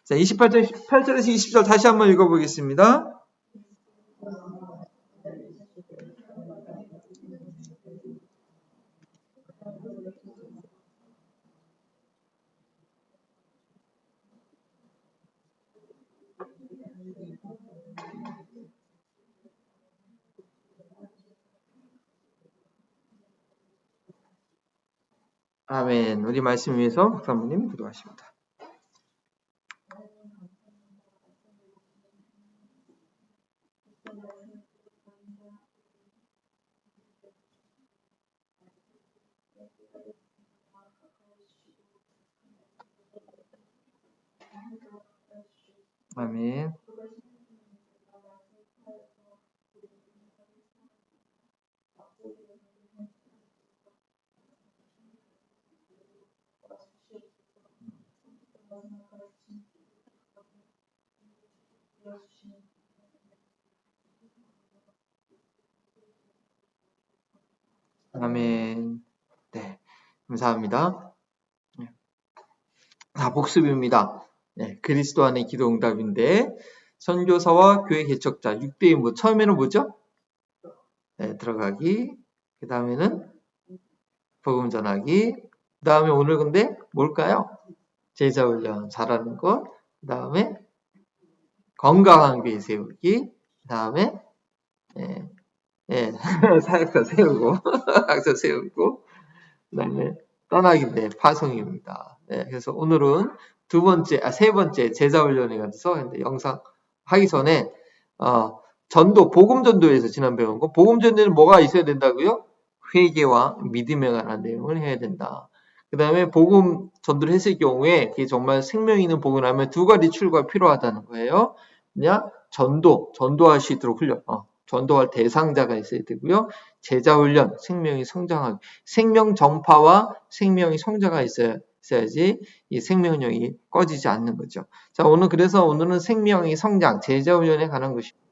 자, 28절에서 20절 다시 한번 읽어보겠습니다. 아멘. 우리 말씀 위해서 박사모님 기도하십니다. 아멘. 아멘. 네, 감사합니다. 복습입니다. 네, 그리스도 안의 기도 응답인데 선교사와 교회 개척자 6대 임무 처음에는 뭐죠? 네, 들어가기. 그 다음에는 복음 전하기. 그 다음에 오늘 근데 뭘까요? 제자 훈련 잘하는 것. 그 다음에 건강한 교회 세우기. 그 다음에 사역사 세우고 학사 세우고 그 다음에 떠나기인데 파송입니다. 네, 그래서 오늘은 세 번째 제자 훈련에 관해서 영상 하기 전에 전도 복음 전도에서 지난 배운 거 복음 전도에는 뭐가 있어야 된다고요? 회개와 믿음에 관한 내용을 해야 된다. 그 다음에 복음 전도를 했을 경우에 그게 정말 생명 있는 복음을 하면 두 가지 출구가 필요하다는 거예요. 그냥 전도할 수 있도록 훈련, 전도할 대상자가 있어야 되고요. 제자 훈련, 생명이 성장하기, 생명 전파와 생명이 성장가 있어야지 이 생명력이 꺼지지 않는 거죠. 자, 오늘은 생명이 성장, 제자 훈련에 관한 것입니다.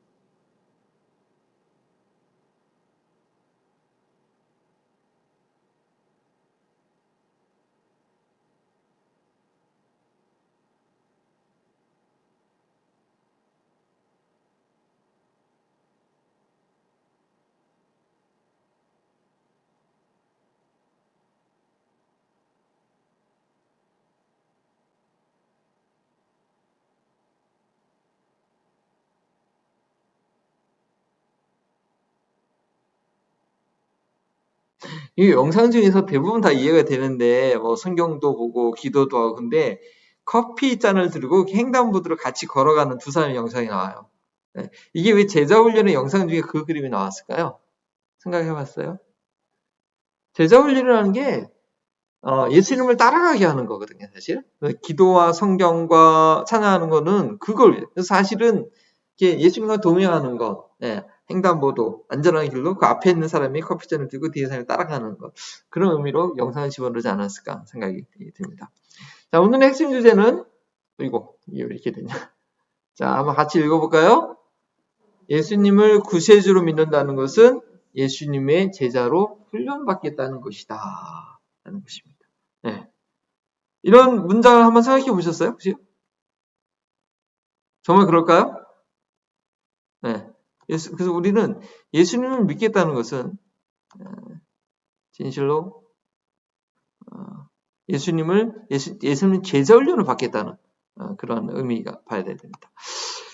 이 영상 중에서 대부분 다 이해가 되는데 뭐 성경도 보고 기도도 하고 근데 커피 잔을 들고 횡단보도를 같이 걸어가는 두 사람의 영상이 나와요. 네. 이게 왜 제자 훈련의 영상 중에 그 그림이 나왔을까요? 생각해 봤어요? 제자 훈련이라는 게 예수님을 따라가게 하는 거거든요, 사실. 기도와 성경과 찬양하는 거는 그걸, 사실은 예수님과 동행하는 것, 횡단보도, 안전한 길로 그 앞에 있는 사람이 커피잔을 들고 뒤에 사람이 따라가는 것. 그런 의미로 영상을 집어넣지 않았을까 생각이 듭니다. 자, 오늘의 핵심 주제는, 이게 왜 이렇게 되냐. 자, 한번 같이 읽어볼까요? 예수님을 구세주로 믿는다는 것은 예수님의 제자로 훈련받겠다는 것이다. 라는 것입니다. 네. 이런 문장을 한번 생각해 보셨어요? 혹시? 정말 그럴까요? 네. 그래서 우리는 예수님을 믿겠다는 것은 진실로 예수님 제자 훈련을 받겠다는 그런 의미가 봐야 됩니다.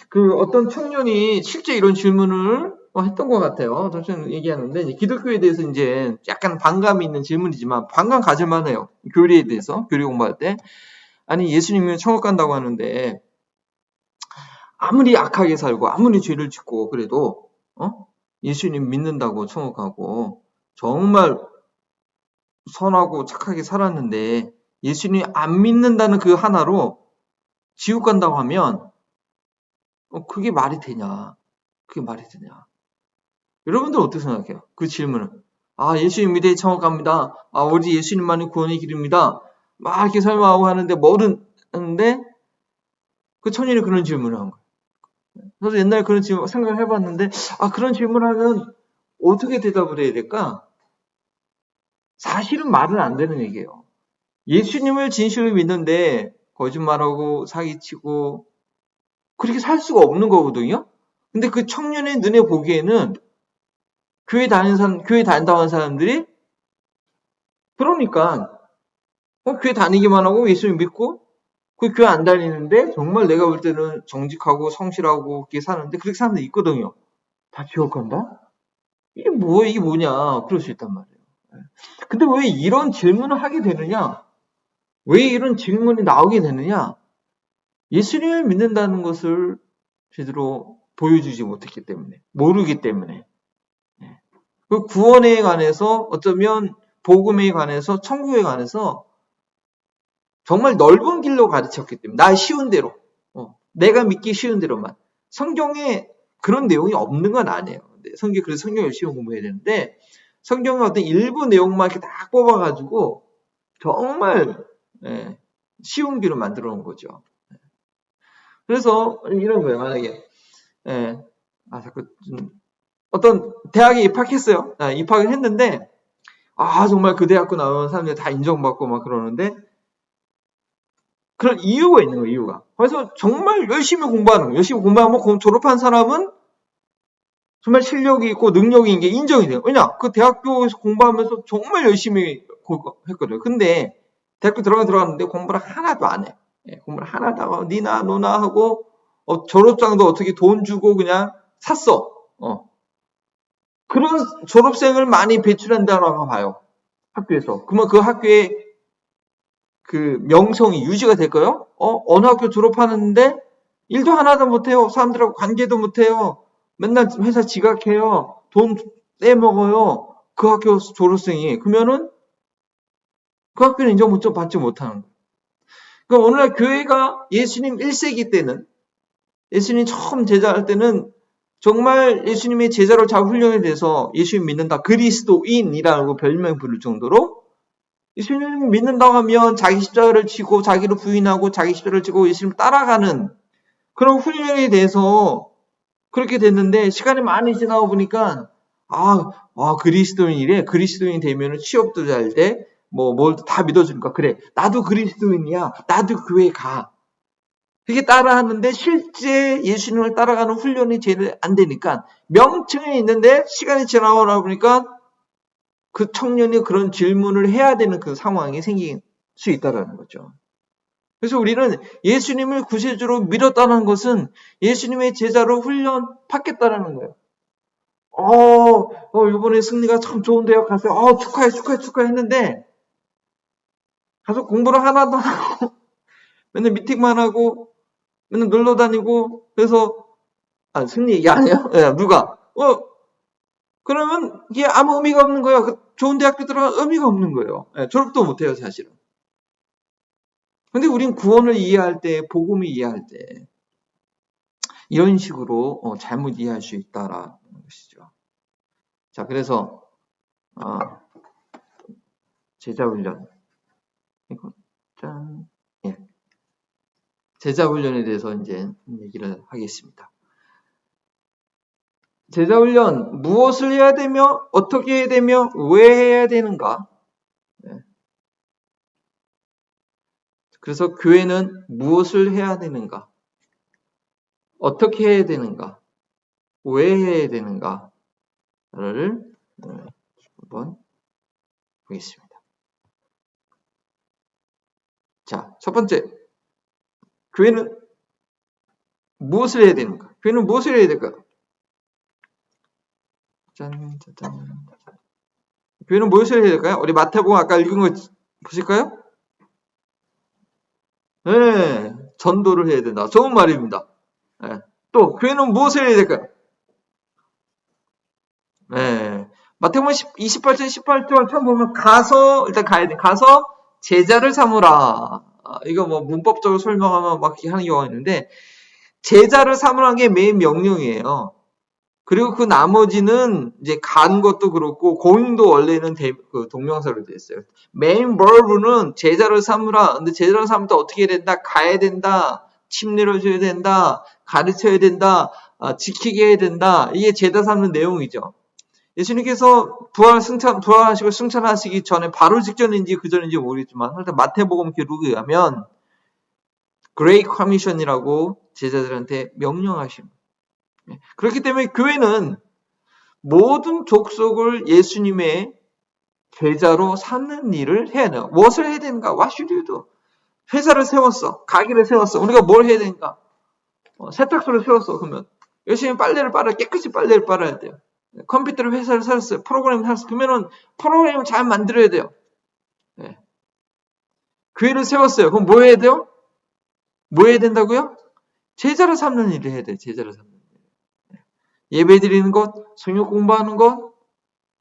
그 어떤 청년이 실제 이런 질문을 했던 것 같아요. 저는 얘기하는데 기독교에 대해서 이제 약간 반감이 있는 질문이지만 반감 가질만해요. 교리에 대해서 교리 공부할 때 아니 예수님이 천국 간다고 하는데 아무리 악하게 살고 아무리 죄를 짓고 그래도 예수님 믿는다고 천국 가고 정말 선하고 착하게 살았는데 예수님 안 믿는다는 그 하나로 지옥 간다고 하면 그게 말이 되냐? 그게 말이 되냐? 여러분들 어떻게 생각해요? 그 질문은. 예수님 믿어 천국 갑니다. 오직 예수님만이 구원의 길입니다. 막 이렇게 설명하고 하는데 모르는데 그 청년이 그런 질문을 한 거예요. 저도 옛날에 그런 질문 생각을 해봤는데 그런 질문하면 어떻게 대답을 해야 될까? 사실은 말은 안 되는 얘기예요. 예수님을 진실로 믿는데 거짓말하고 사기치고 그렇게 살 수가 없는 거거든요. 근데 그 청년의 눈에 보기에는 교회 다닌다고 하는 사람들이 그러니까 교회 다니기만 하고 예수님 믿고 그 교회 안 다니는데 정말 내가 볼 때는 정직하고 성실하고 그렇게 사는데 그렇게 사는 데 있거든요. 다 지옥간다? 이게 뭐냐 그럴 수 있단 말이에요. 근데 왜 이런 질문을 하게 되느냐? 왜 이런 질문이 나오게 되느냐? 예수님을 믿는다는 것을 제대로 보여주지 못했기 때문에, 모르기 때문에. 그 구원에 관해서 어쩌면 복음에 관해서 천국에 관해서 정말 넓은 길로 가르쳤기 때문에 나 쉬운 대로 내가 믿기 쉬운 대로만 성경에 그런 내용이 없는 건 아니에요. 그래서 성경 열심히 공부해야 되는데 성경의 어떤 일부 내용만 이렇게 딱 뽑아가지고 정말 쉬운 길을 만들어 놓은 거죠. 그래서 이런 거예요. 만약에 자꾸 어떤 대학에 입학했어요. 입학을 했는데 정말 그 대학교 나오는 사람들이 다 인정받고 막 그러는데 그런 이유가 있는 거예요. 이유가. 그래서 정말 열심히 공부하는 거예요. 열심히 공부하면 졸업한 사람은 정말 실력이 있고 능력이 있는 게 인정이 돼요. 왜냐? 그 대학교에서 공부하면서 정말 열심히 했거든요. 근데 대학교 들어갔는데 공부를 하나도 안 해. 공부를 하나도 안 하고 니나 노나 하고 졸업장도 어떻게 돈 주고 그냥 샀어. 그런 졸업생을 많이 배출한다라고 봐요. 학교에서. 그러면 그 학교의 그 명성이 유지가 될까요? 어느 학교 졸업하는데 일도 하나도 못해요. 사람들하고 관계도 못해요. 맨날 회사 지각해요. 돈 떼먹어요. 그 학교 졸업생이. 그러면은 그 학교는 인정받지 못하는 거예요. 그러니까 오늘날 교회가 예수님 1세기 때는 예수님 처음 제자할 때는 정말 예수님의 제자로 잘 훈련이 돼서 예수님 믿는다. 그리스도인이라고 별명 부를 정도로 예수님 믿는다고 하면 자기 십자가를 지고 자기를 부인하고 자기 십자가를 지고 예수님 따라가는 그런 훈련에 대해서 그렇게 됐는데 시간이 많이 지나고 보니까 그리스도인이래. 그리스도인 되면 취업도 잘 돼. 뭘 다 믿어주니까 그래. 나도 그리스도인이야. 나도 교회 가. 그게 따라하는데 실제 예수님을 따라가는 훈련이 제일 안 되니까 명칭은 있는데 시간이 지나고 보니까 그 청년이 그런 질문을 해야 되는 그 상황이 생길 수 있다는 거죠. 그래서 우리는 예수님을 구세주로 믿었다는 것은 예수님의 제자로 훈련 받겠다는 거예요. 이번에 승리가 참 좋은 대학 갔어요. 축하해 했는데 가서 공부를 하나도 안 하고 맨날 미팅만 하고 맨날 놀러 다니고 그래서 승리 얘기 아니에요? 누가? 그러면 이게 아무 의미가 없는 거예요. 좋은 대학교 들어가 의미가 없는 거예요. 졸업도 못해요, 사실은. 근데 우린 구원을 이해할 때, 복음을 이해할 때 이런 식으로 잘못 이해할 수 있다라는 것이죠. 자, 그래서 제자 훈련. 이거 짠. 제자 훈련에 대해서 이제 얘기를 하겠습니다. 제자 훈련 무엇을 해야 되며 어떻게 해야 되며 왜 해야 되는가? 그래서 교회는 무엇을 해야 되는가? 어떻게 해야 되는가? 왜 해야 되는가를 한번 보겠습니다. 자, 첫 번째, 교회는 무엇을 해야 되는가? 교회는 무엇을 해야 될까? 짠. 교회는 무엇을 해야 될까요? 우리 마태복음 아까 읽은 거 보실까요? 네, 전도를 해야 된다. 좋은 말입니다. 또 교회는 무엇을 해야 될까요? 마태복음 28장 18절 처음 보면 일단 가야 돼. 가서 제자를 삼으라. 이거 문법적으로 설명하면 막 하는 경우가 있는데 제자를 삼으라는 게 메인 명령이에요. 그리고 그 나머지는 이제 간 것도 그렇고 고잉도 원래는 동명사로 되어 있어요. 메인 버브는 제자를 삼으라. 근데 제자를 삼으면 어떻게 해야 된다? 가야 된다. 침 내려줘야 된다. 가르쳐야 된다. 지키게 해야 된다. 이게 제자 삼는 내용이죠. 예수님께서 부활하시고 승천하시기 전에 바로 직전인지 그 전인지 모르겠지만 하여튼 마태복음 기록에 의하면 Great Commission이라고 제자들한테 명령하십니다. 그렇기 때문에 교회는 모든 족속을 예수님의 제자로 삼는 일을 해야 돼요. 무엇을 해야 되는가? What should you do? 회사를 세웠어. 가게를 세웠어. 우리가 뭘 해야 되는가? 세탁소를 세웠어. 그러면 열심히 빨래를 빨아야, 깨끗이 빨래를 빨아야 돼요. 컴퓨터를 회사를 살았어요. 프로그램을 살았어요. 그러면은 프로그램을 잘 만들어야 돼요. 네. 교회를 세웠어요. 그럼 뭐 해야 돼요? 뭐 해야 된다고요? 제자를 삼는 일을 해야 돼요. 제자를 삼는 일. 예배 드리는 것, 성경 공부하는 것,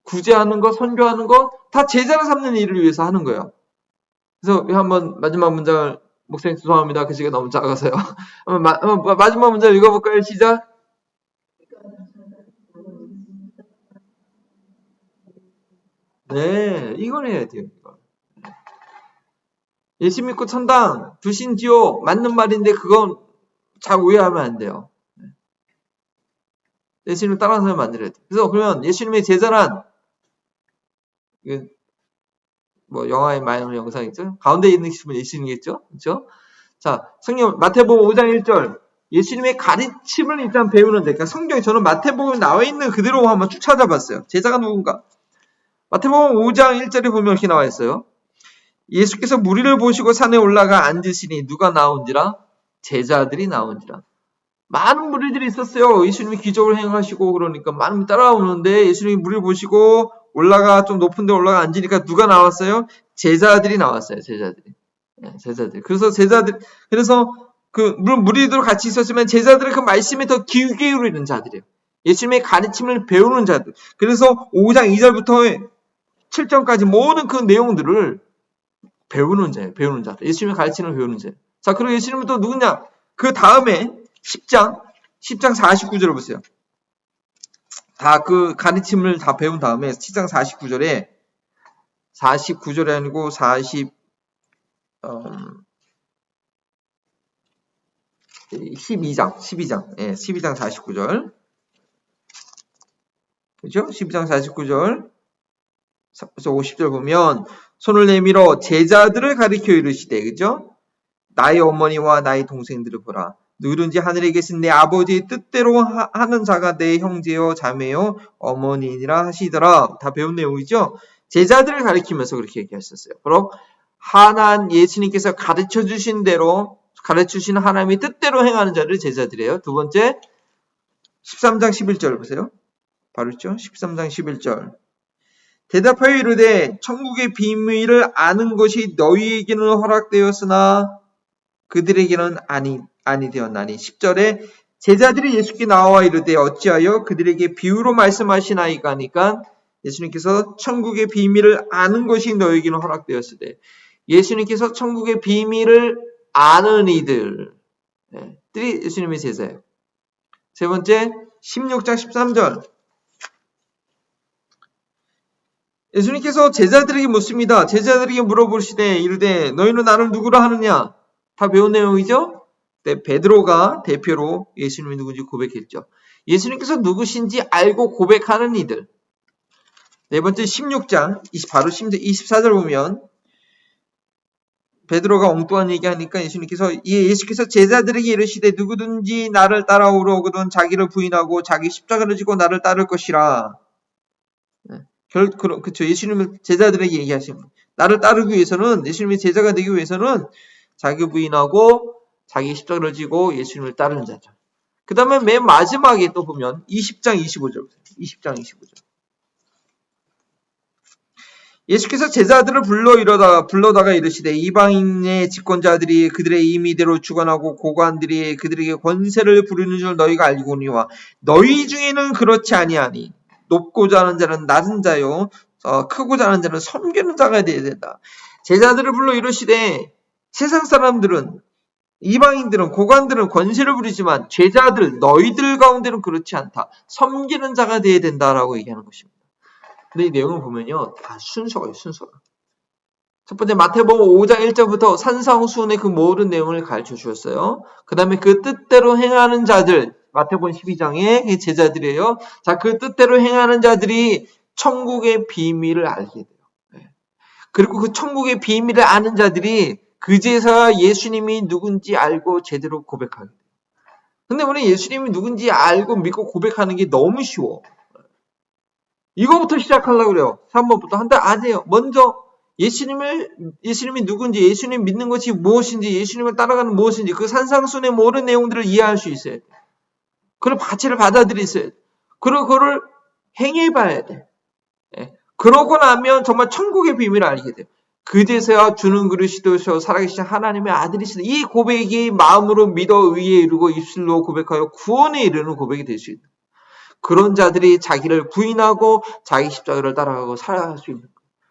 구제하는 것, 선교하는 것, 다 제자를 삼는 일을 위해서 하는 거예요. 그래서 한번 마지막 문장을, 목사님 죄송합니다. 글씨가 너무 작아서요. 한번 마지막 문장 읽어볼까요? 시작. 네, 이걸 해야 돼요. 이거. 예수 믿고 천당, 불신 지옥, 맞는 말인데 그건 잘 오해하면 안 돼요. 예수님을 따라서 만들어야 돼요. 그래서 그러면 예수님의 제자란, 뭐 영화에 많이 나오는 영상 있죠? 가운데 있는 분이 예수님이겠죠? 그렇죠? 자, 성경 마태복음 5장 1절. 예수님의 가르침을 일단 배우는데, 그러니까 성경에 저는 마태복음에 나와 있는 그대로 한번 쭉 찾아봤어요. 제자가 누군가? 마태복음 5장 1절에 보면 이렇게 나와 있어요. 예수께서 무리를 보시고 산에 올라가 앉으시니 누가 나온지라? 제자들이 나온지라. 많은 무리들이 있었어요. 예수님이 기적을 행하시고 그러니까 많은 분이 따라오는데 예수님이 무리를 보시고 올라가 좀 높은 데 올라가 앉으니까 누가 나왔어요? 제자들이 나왔어요. 제자들이. 네, 제자들. 그래서 물론 무리들 같이 있었지만 제자들은 그 말씀에 더 귀 기울이는 자들이에요. 예수님의 가르침을 배우는 자들. 그래서 5장 2절부터 7절까지 모든 그 내용들을 배우는 자예요. 배우는 자들. 예수님의 가르침을 배우는 자예요. 자, 그리고 예수님은 또 누구냐? 그 다음에 10장 49절을 보세요. 다 그 가르침을 다 배운 다음에 10장 49절에 아니고 12장. 예, 12장 49절. 그죠? 12장 49절. 그래서 50절 보면 손을 내밀어 제자들을 가리켜 이르시되, 그죠? 나의 어머니와 나의 동생들을 보라. 누구든지 하늘에 계신 내 아버지의 뜻대로 하는 자가 내 형제요 자매요 어머니니라 하시더라. 다 배운 내용이죠. 제자들을 가리키면서 그렇게 얘기하셨어요. 바로 예수님께서 가르쳐 주신 대로 가르쳐 하나님의 뜻대로 행하는 자를 제자들이에요. 두 번째 13장 11절 보세요. 바로 있죠. 13장 11절. 대답하여 이르되 천국의 비밀을 아는 것이 너희에게는 허락되었으나 그들에게는 아니 되었나니. 10절에 제자들이 예수께 나와 이르되 어찌하여 그들에게 비유로 말씀하시나이까 하니까 예수님께서 천국의 비밀을 아는 것이 너희에게는 허락되었으되, 예수님께서 천국의 비밀을 아는 이들들이 예수님의 제자예요. 세 번째 16장 13절. 예수님께서 제자들에게 묻습니다. 제자들에게 물어보시되 이르되 너희는 나를 누구라 하느냐? 다 배운 내용이죠? 네, 베드로가 대표로 예수님이 누군지 고백했죠. 예수님께서 누구신지 알고 고백하는 이들. 네 번째 16장 바로 24절 보면 베드로가 엉뚱한 얘기하니까 예수께서 제자들에게 이르시되 누구든지 나를 따라오려거든 자기를 부인하고 자기 십자가를 지고 나를 따를 것이라. 네. 그렇죠. 예수님은 제자들에게 얘기하신 거예요. 나를 따르기 위해서는, 예수님의 제자가 되기 위해서는 자기 부인하고 자기 십자가를 지고 예수님을 따르는 자죠. 그 다음에 맨 마지막에 또 보면 20장 25절. 20장 25절. 예수께서 제자들을 불러다가 이르시되 이방인의 집권자들이 그들의 임의대로 주관하고 고관들이 그들에게 권세를 부리는 줄 너희가 알고니와 너희 중에는 그렇지 아니하니 높고자 하는 자는 낮은 자요 크고자 하는 자는 섬기는 자가 되어야 된다. 제자들을 불러 이르시되 세상 사람들은, 이방인들은, 고관들은 권세를 부리지만 제자들, 너희들 가운데는 그렇지 않다. 섬기는 자가 되어야 된다라고 얘기하는 것입니다. 근데 이 내용을 보면요, 다 순서가 있어요. 순서가. 첫 번째 마태복음 5장 1절부터 산상수훈의 그 모든 내용을 가르쳐 주셨어요. 그 다음에 그 뜻대로 행하는 자들, 마태복음 12장의 제자들이에요. 자, 그 뜻대로 행하는 자들이 천국의 비밀을 알게 돼요. 그리고 그 천국의 비밀을 아는 자들이 그제서야 예수님이 누군지 알고 제대로 고백하게 돼요. 근데 우리 예수님이 누군지 알고 믿고 고백하는 게 너무 쉬워. 이거부터 시작하려고 그래요. 3번부터. 한데 아니에요. 먼저 예수님이 누군지, 예수님 믿는 것이 무엇인지, 예수님을 따라가는 무엇인지, 그 산상순의 모든 내용들을 이해할 수 있어야 돼. 그걸 가치를 받아들이셔야 돼. 그리고 그거를 행해봐야 돼. 그러고 나면 정말 천국의 비밀을 알게 돼요. 그제서야 주는 그리스도시요 살아계신 하나님의 아들이시다. 이 고백이 마음으로 믿어 의에 이르고 입술로 고백하여 구원에 이르는 고백이 될 수 있는 그런 자들이 자기를 부인하고 자기 십자가를 따라가고 살아갈 수 있는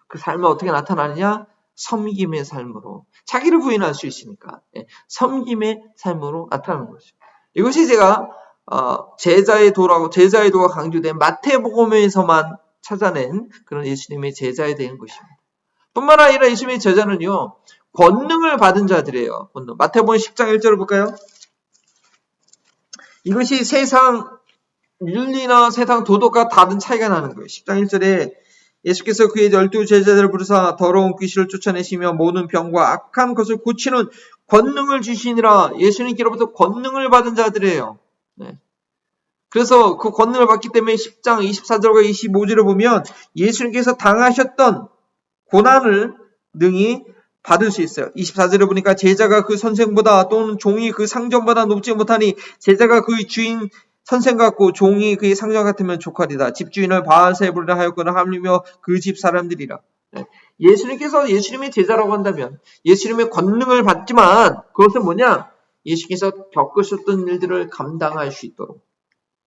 그 삶은 어떻게 나타나느냐? 섬김의 삶으로 자기를 부인할 수 있으니까 섬김의 삶으로 나타나는 것이죠. 이것이 제가 제자의 도가 강조된 마태복음에서만 찾아낸 그런 예수님의 제자에 대한 것입니다. 뿐만 아니라 예수님의 제자는요, 권능을 받은 자들이에요. 권능. 마태복음 10장 1절을 볼까요? 이것이 세상 윤리나 세상 도덕과 다른 차이가 나는 거예요. 10장 1절에 예수께서 그의 12 제자들을 부르사 더러운 귀신을 쫓아내시며 모든 병과 악한 것을 고치는 권능을 주시니라. 예수님께로부터 권능을 받은 자들이에요. 네. 그래서 그 권능을 받기 때문에 10장 24절과 25절을 보면 예수님께서 당하셨던 고난을 능히 받을 수 있어요. 24절에 보니까 제자가 그 선생보다 또는 종이 그 상전보다 높지 못하니 제자가 그 주인 선생 같고 종이 그의 상전 같으면 족하리다. 집주인을 바알세불이라 하였거나 하물며 그 집 사람들이라. 예수님께서 예수님의 제자라고 한다면 예수님의 권능을 받지만 그것은 뭐냐? 예수님께서 겪으셨던 일들을 감당할 수 있도록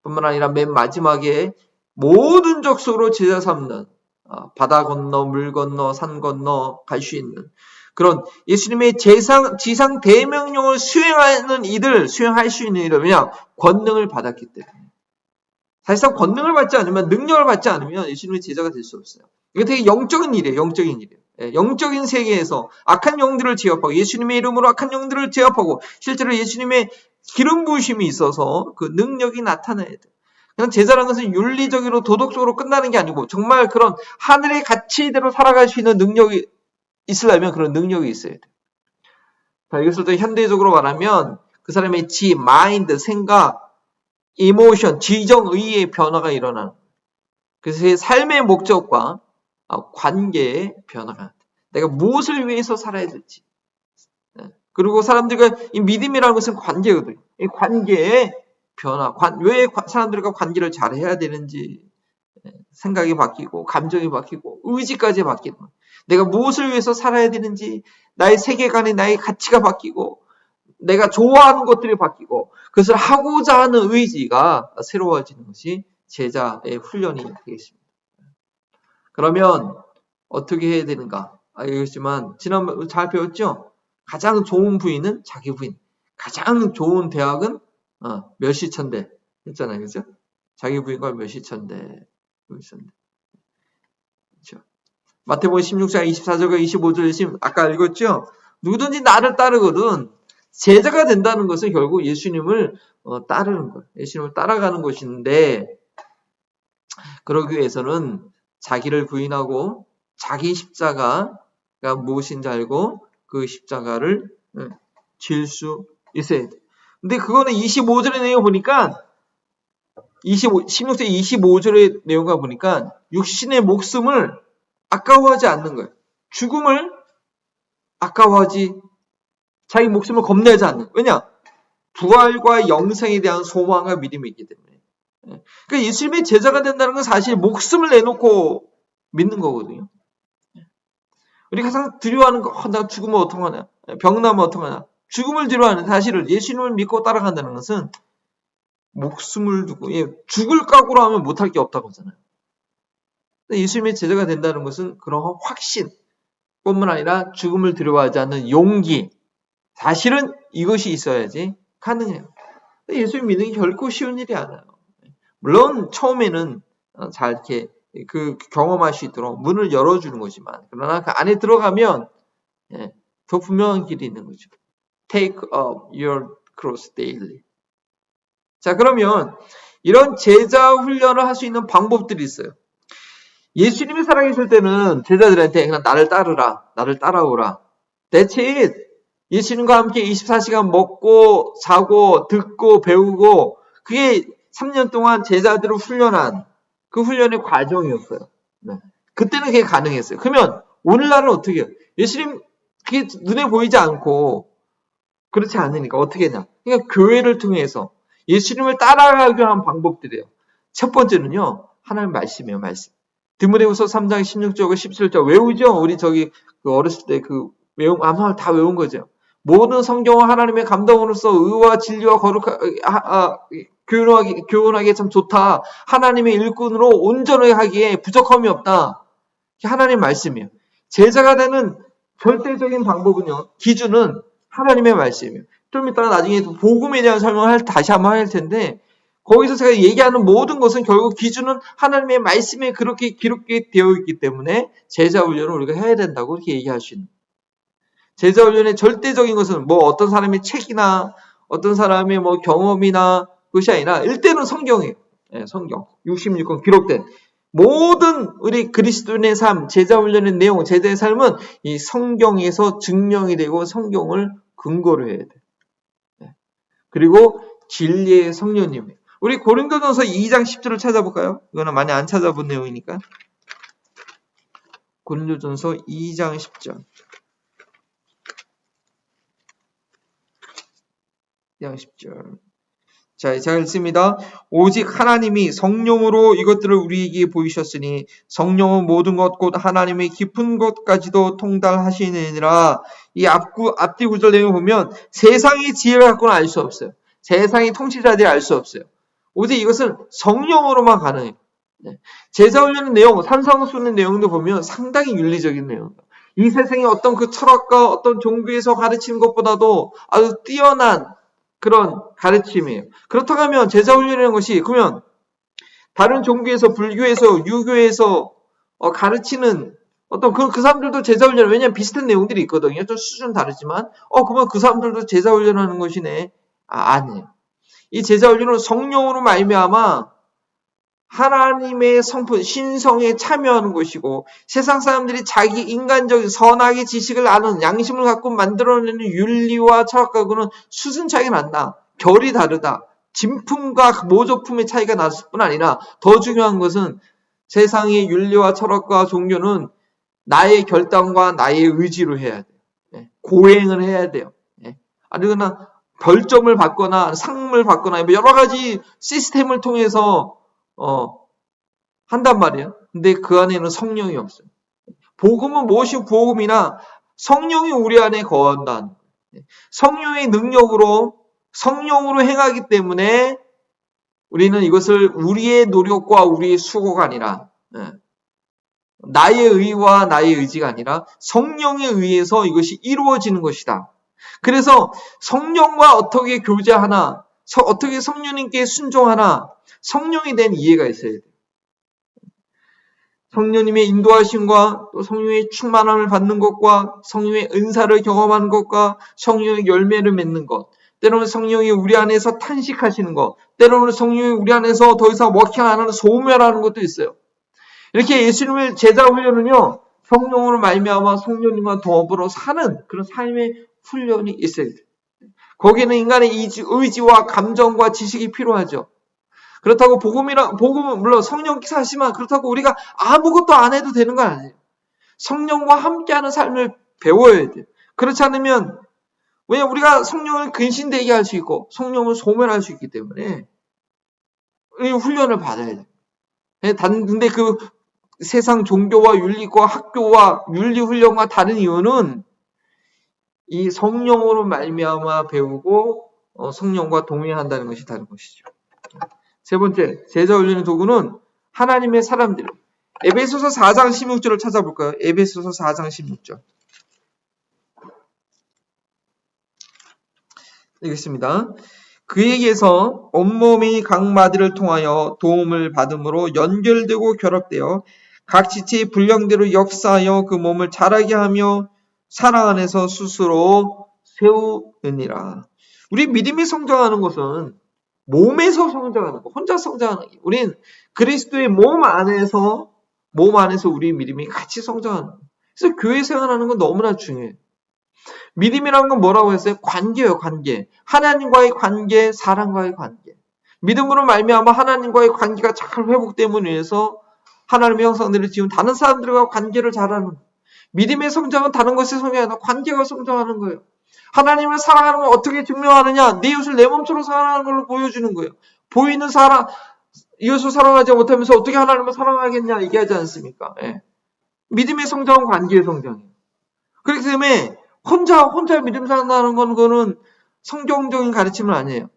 뿐만 아니라 맨 마지막에 모든 족속으로 제자 삼는 바다 건너 물 건너 산 건너 갈 수 있는 그런 예수님의 지상 대명령을 수행할 수 있는 이들 그냥 권능을 받았기 때문에 사실상 권능을 받지 않으면 능력을 받지 않으면 예수님의 제자가 될 수 없어요. 이거 되게 영적인 일이에요. 영적인 세계에서 악한 영들을 제압하고 예수님의 이름으로 악한 영들을 제압하고 실제로 예수님의 기름 부으심이 있어서 그 능력이 나타나야 돼요. 그냥 제자라는 것은 윤리적으로 도덕적으로 끝나는 게 아니고 정말 그런 하늘의 가치대로 살아갈 수 있는 능력이 있으려면 그런 능력이 있어야 돼요. 이것을 더 현대적으로 말하면 그 사람의 마인드, 생각, 이모션, 지정의의 변화가 일어나는 거예요. 그래서 삶의 목적과 관계의 변화가 내가 무엇을 위해서 살아야 될지 그리고 사람들과 이 믿음이라는 것은 관계거든요. 이 관계의 변화, 왜 사람들과 관계를 잘 해야 되는지 생각이 바뀌고 감정이 바뀌고 의지까지 바뀌는 거예요. 내가 무엇을 위해서 살아야 되는지 나의 세계관이 나의 가치가 바뀌고 내가 좋아하는 것들이 바뀌고 그것을 하고자 하는 의지가 새로워지는 것이 제자의 훈련이 되겠습니다. 그러면 어떻게 해야 되는가? 알겠지만 지난번 잘 배웠죠? 가장 좋은 부인은 자기 부인. 가장 좋은 대학은 멸시천대 했잖아요. 그죠? 자기 부인과 멸시천대. 그렇죠? 마태복음 16장 24절과 25절 아까 읽었죠? 누구든지 나를 따르거든 제자가 된다는 것은 결국 예수님을 따르는 거예요. 예수님을 따라가는 것인데 그러기 위해서는 자기를 부인하고 자기 십자가가 무엇인지 알고 그 십자가를 질 수 있어야 돼. 근데 그거는 25절의 내용 보니까 16절 25절의 내용을 보니까 육신의 목숨을 아까워하지 않는 거예요. 죽음을 아까워하지 자기 목숨을 겁내지 않는 거예요. 왜냐? 부활과 영생에 대한 소망과 믿음이 있기 때문에. 그러니까 예수님의 제자가 된다는 건 사실 목숨을 내놓고 믿는 거거든요. 우리가 항상 두려워하는 거, 나 죽으면 어떡하냐? 병 나면 어떡하냐? 죽음을 두려워하는 사실을 예수님을 믿고 따라간다는 것은 목숨을 두고 죽을 각오로 하면 못할 게 없다고 하잖아요. 예수님의 제자가 된다는 것은 그런 확신 뿐만 아니라 죽음을 두려워하지 않는 용기 사실은 이것이 있어야지 가능해요. 예수님 믿는 게 결코 쉬운 일이 아니에요. 물론 처음에는 잘 이렇게 그 경험할 수 있도록 문을 열어주는 거지만 그러나 그 안에 들어가면 더 분명한 길이 있는 거죠. Take up your cross daily. 자 그러면 이런 제자 훈련을 할 수 있는 방법들이 있어요. 예수님이 살아계실 때는 제자들한테 그냥 나를 따르라, 나를 따라오라. That's it. 예수님과 함께 24시간 먹고 자고 듣고 배우고 그게 3년 동안 제자들을 훈련한 그 훈련의 과정이었어요. 네. 그때는 그게 가능했어요. 그러면 오늘날은 어떻게 해요? 예수님 그게 눈에 보이지 않고 그렇지 않으니까 어떻게 했냐? 그러니까 교회를 통해서 예수님을 따라가기 위한 방법들이에요. 첫 번째는요. 하나님 말씀이에요. 말씀. 디모데후서 3장 16절과 17절 외우죠? 우리 그 어렸을 때 아마 다 외운 거죠. 모든 성경은 하나님의 감동으로서 의와 진리와 교훈하기에 참 좋다. 하나님의 일꾼으로 온전하게 하기에 부족함이 없다. 하나님 말씀이에요. 제자가 되는 절대적인 방법은요. 기준은 하나님의 말씀이에요. 좀 이따가 나중에 복음에 대한 설명을 다시 한번 할 텐데 거기서 제가 얘기하는 모든 것은 결국 기준은 하나님의 말씀에 그렇게 기록되어 있기 때문에 제자 훈련을 우리가 해야 된다고 이렇게 얘기할 수 있는. 제자 훈련의 절대적인 것은 뭐 어떤 사람의 책이나 어떤 사람의 뭐 경험이나 그것이 아니라 일대는 성경이에요. 네, 성경. 66권 기록된 모든 우리 그리스도인의 삶, 제자 훈련의 내용, 제자의 삶은 이 성경에서 증명이 되고 성경을 근거로 해야 돼요. 네. 그리고 진리의 성령님이에요. 우리 고린도전서 2장 10절을 찾아볼까요? 이거는 많이 안 찾아본 내용이니까. 고린도전서 2장 10절. 2장 10절. 자, 제가 읽습니다. 오직 하나님이 성령으로 이것들을 우리에게 보이셨으니 성령은 모든 것 곧 하나님의 깊은 것까지도 통달하시느니라. 이 앞뒤 구절 내용을 보면 세상의 지혜를 갖고는 알 수 없어요. 세상의 통치자들이 알 수 없어요. 오직 이것은 성령으로만 가능해요. 네. 제자훈련의 내용, 산상수훈의 내용도 보면 상당히 윤리적인 내용이에요. 이 세상의 어떤 그 철학과 어떤 종교에서 가르치는 것보다도 아주 뛰어난 그런 가르침이에요. 그렇다고 하면 제자훈련이라는 것이 그러면 다른 종교에서 불교에서 유교에서 가르치는 어떤 그 사람들도 제자훈련 왜냐하면 비슷한 내용들이 있거든요. 좀 수준 다르지만 그러면 그 사람들도 제자훈련하는 것이네. 아니에요. 이 제자훈련은 성령으로 말미암아 하나님의 성품, 신성에 참여하는 것이고 세상 사람들이 자기 인간적인 선악의 지식을 아는 양심을 갖고 만들어내는 윤리와 철학하고는 수준 차이가 난다. 결이 다르다. 진품과 모조품의 차이가 났을 뿐 아니라 더 중요한 것은 세상의 윤리와 철학과 종교는 나의 결단과 나의 의지로 해야 돼요. 고행을 해야 돼요. 아니거나 별점을 받거나 상을 받거나 여러 가지 시스템을 통해서 한단 말이에요. 근데 그 안에는 성령이 없어요. 복음은 무엇이 복음이나 성령이 우리 안에 거한다는 거예요. 성령의 능력으로 성령으로 행하기 때문에 우리는 이것을 우리의 노력과 우리의 수고가 아니라 나의 의와 나의 의지가 아니라 성령에 의해서 이것이 이루어지는 것이다. 그래서 성령과 어떻게 교제하나, 어떻게 성령님께 순종하나, 성령에 대한 이해가 있어야 돼요. 성령님의 인도하심과 또 성령의 충만함을 받는 것과 성령의 은사를 경험하는 것과 성령의 열매를 맺는 것, 때로는 성령이 우리 안에서 탄식하시는 것, 때로는 성령이 우리 안에서 더 이상 워킹 안 하는 소멸하는 것도 있어요. 이렇게 예수님을 제자 훈련은요, 성령으로 말미암아 성령님과 더불어 사는 그런 삶의 훈련이 있어야 돼요. 거기는 인간의 의지와 감정과 지식이 필요하죠. 그렇다고 복음은 물론 성령 기사시지만 그렇다고 우리가 아무것도 안 해도 되는 건 아니에요. 성령과 함께하는 삶을 배워야 돼요. 그렇지 않으면 왜냐 우리가 성령을 근신되게 할 수 있고 성령을 소멸할 수 있기 때문에 이 훈련을 받아야 돼요. 근데 그 세상 종교와 윤리과 학교와 윤리 훈련과 다른 이유는 이 성령으로 말미암아 배우고 성령과 동행한다는 것이 다른 것이죠. 세 번째, 제자 훈련의 도구는 하나님의 사람들. 에베소서 4장 16절을 찾아볼까요? 에베소서 4장 16절. 읽겠습니다. 그에게서 온몸이 각 마디를 통하여 도움을 받음으로 연결되고 결합되어 각 지체의 분량대로 역사하여 그 몸을 자라게 하며 사랑 안에서 스스로 세우느니라. 우리 믿음이 성장하는 것은 몸에서 성장하는 거, 혼자 성장하는 게. 우린 그리스도의 몸 안에서 우리 믿음이 같이 성장하는 거. 그래서 교회 생활하는 건 너무나 중요해요. 믿음이라는 건 뭐라고 했어요? 관계예요, 관계. 하나님과의 관계, 사람과의 관계. 믿음으로 말미암아 하나님과의 관계가 잘 회복됨으로 인해서 하나님의 형상대로 지은 다른 사람들과 관계를 잘하는. 믿음의 성장은 다른 것의 성장이 아니라 관계가 성장하는 거예요. 하나님을 사랑하는 걸 어떻게 증명하느냐? 내 이웃을 내 몸처럼 사랑하는 걸로 보여주는 거예요. 보이는 사람, 이웃을 사랑하지 못하면서 어떻게 하나님을 사랑하겠냐 얘기하지 않습니까? 예. 믿음의 성장은 관계의 성장이에요. 그렇기 때문에 혼자 믿음 산다는 거는 성경적인 가르침은 아니에요.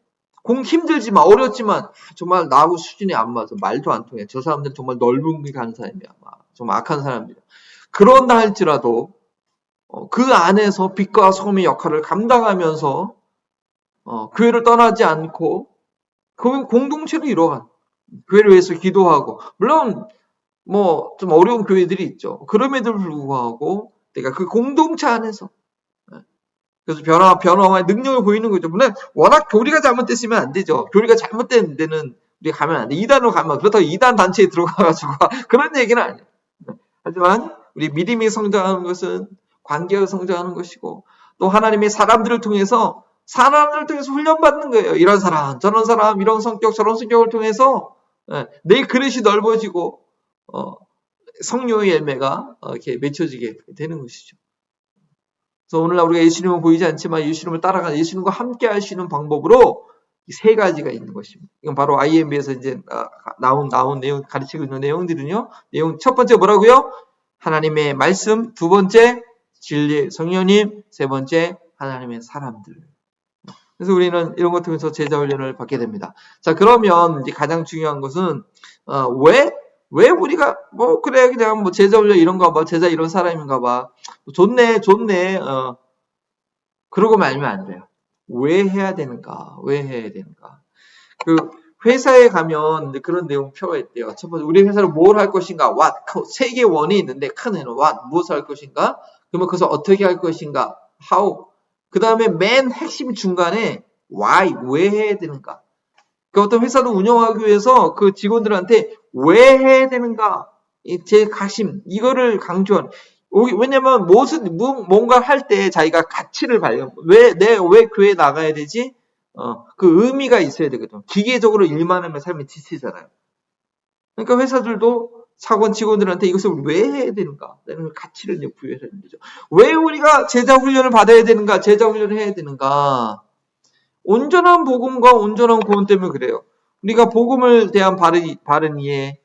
힘들지만 어렵지만 정말 나하고 수준이 안 맞아. 말도 안 통해. 저 사람들은 정말 넓은 길 가는 사람이야. 정말 악한 사람들이야. 그런다 할지라도 그 안에서 빛과 소금의 역할을 감당하면서 교회를 떠나지 않고 그 공동체를 이뤄간 교회를 위해서 기도하고 물론 뭐 좀 어려운 교회들이 있죠. 그럼에도 불구하고 내가 그 공동체 안에서 그래서 변화의 능력을 보이는 거죠. 물론 워낙 교리가 잘못됐으면 안 되죠. 교리가 잘못된 데는 우리가 가면 안 돼. 2단으로 가면 그렇다고 2단 단체에 들어가가지고 그런 얘기는 아니에요. 하지만 우리 믿음이 성장하는 것은 관계가 성장하는 것이고 또 하나님의 사람들을 통해서 훈련받는 거예요. 이런 사람, 저런 사람, 이런 성격, 저런 성격을 통해서 내 그릇이 넓어지고 성령의 열매가 이렇게 맺혀지게 되는 것이죠. 그래서 오늘날 우리가 예수님은 보이지 않지만 예수님을 따라가는 예수님과 함께 할 수 있는 방법으로 세 가지가 있는 것입니다. 이건 바로 IMB에서 이제 나온 내용, 가르치고 있는 내용들은요. 첫 번째 뭐라고요? 하나님의 말씀, 두 번째 진리 성령님, 세 번째 하나님의 사람들. 그래서 우리는 이런 것 통해서 제자 훈련을 받게 됩니다. 자, 그러면 이제 가장 중요한 것은 왜 우리가 그래 그냥 제자 훈련 이런 거 봐, 제자 이런 사람인가 봐, 좋네 그러고 말면 안 돼요. 왜 해야 되는가? 그 회사에 가면 그런 내용 표가 있대요. 첫 번째 우리 회사를 뭘 할 것인가? what 세 개의 원이 있는데 큰 애는 what 무엇을 할 것인가? 그러면 그것을 어떻게 할 것인가? how 그 다음에 맨 핵심 중간에 why 왜 해야 되는가? 그 어떤 회사를 운영하기 위해서 그 직원들한테 왜 해야 되는가? 제 가심, 이거를 강조한. 왜냐면 뭔가 할 때 자기가 가치를 발견, 왜 교회에 나가야 되지? 그 의미가 있어야 되거든. 기계적으로 일만 하면 삶이 지치잖아요. 그러니까 회사들도 사원 직원들한테 이것을 왜 해야 되는가? 라는 가치를 부여해야 되는 거죠. 왜 우리가 제자 훈련을 받아야 되는가? 제자 훈련을 해야 되는가? 온전한 복음과 온전한 구원 때문에 그래요. 우리가 복음을 대한 바른 이해,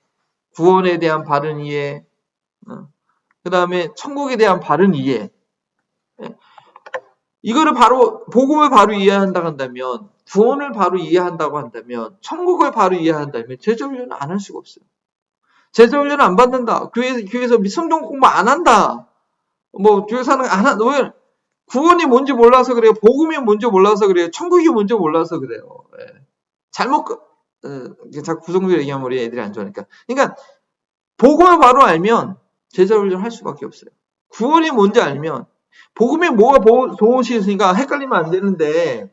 구원에 대한 바른 이해, 그 다음에 천국에 대한 바른 이해. 이거를 복음을 바로 이해한다고 한다면, 구원을 바로 이해한다고 한다면, 천국을 바로 이해한다면, 제자 훈련을 안 할 수가 없어요. 제자 훈련을 안 받는다. 교회에서 성경 공부 안 한다. 교회사는 안 한다. 왜? 구원이 뭔지 몰라서 그래요. 복음이 뭔지 몰라서 그래요. 천국이 뭔지 몰라서 그래요. 자꾸 구성비를 얘기하면 우리 애들이 안 좋아하니까. 그러니까 복음을 바로 알면 제자 훈련을 할 수밖에 없어요. 구원이 뭔지 알면 복음이 뭐가 좋으시니까 헷갈리면 안 되는데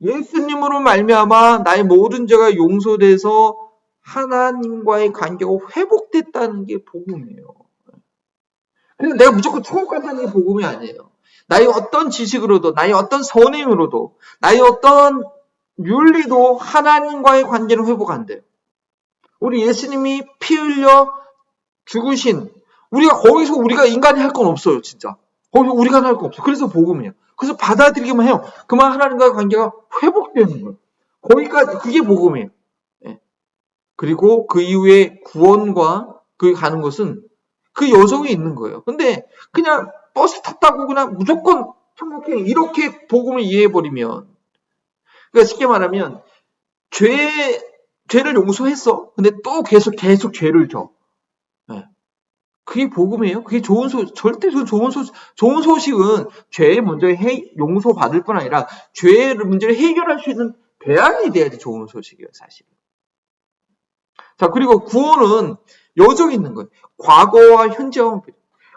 예수님으로 말미암아 나의 모든 죄가 용서돼서 하나님과의 관계가 회복됐다는 게 복음이에요. 그래서 내가 무조건 천국 간다는 게 복음이 아니에요. 나의 어떤 지식으로도, 나의 어떤 선행으로도, 나의 어떤 윤리도 하나님과의 관계를 회복한대요. 우리 예수님이 피 흘려 죽으신, 우리가 인간이 할 건 없어요, 진짜. 거기서 우리가 할 거 없어. 그래서 복음이에요. 그래서 받아들이기만 해요. 그만 하나님과의 관계가 회복되는 거예요. 거기까지, 그게 복음이에요. 그리고 그 이후에 구원과 가는 것은 그 여정이 있는 거예요. 근데 그냥 버스 탔다고 그냥 무조건 천국행 이렇게 복음을 이해해버리면, 그러니까 쉽게 말하면 죄를 용서했어. 근데 또 계속 죄를 져. 그게 복음이에요? 그게 좋은 소식, 절대 좋은 소식은 죄의 문제를 용서받을 뿐 아니라 죄의 문제를 해결할 수 있는 대안이 돼야지 좋은 소식이에요, 사실. 자, 그리고 구원은 여정이 있는 거예요. 과거와 현재와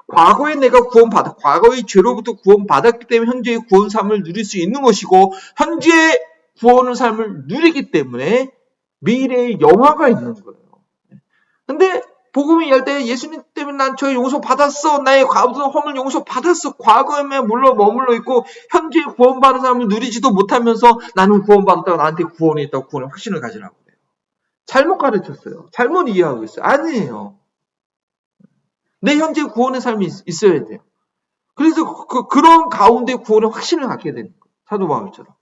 과거에 내가 과거의 죄로부터 구원받았기 때문에 현재의 구원 삶을 누릴 수 있는 것이고, 현재의 구원의 삶을 누리기 때문에 미래의 영화가 있는 거예요. 근데 복음이 할 때 예수님 때문에 난 죄 용서 받았어. 나의 과거의 허물 용서 받았어. 과거에 물러 머물러 있고 현재 구원받은 사람을 누리지도 못하면서 나는 구원받았다고 나한테 구원이 있다고 구원의 확신을 가지라고 그래요. 잘못 가르쳤어요. 잘못 이해하고 있어요. 아니에요. 내 현재 구원의 삶이 있어야 돼요. 그래서 그런 가운데 구원의 확신을 갖게 되는 거예요. 사도 바울처럼.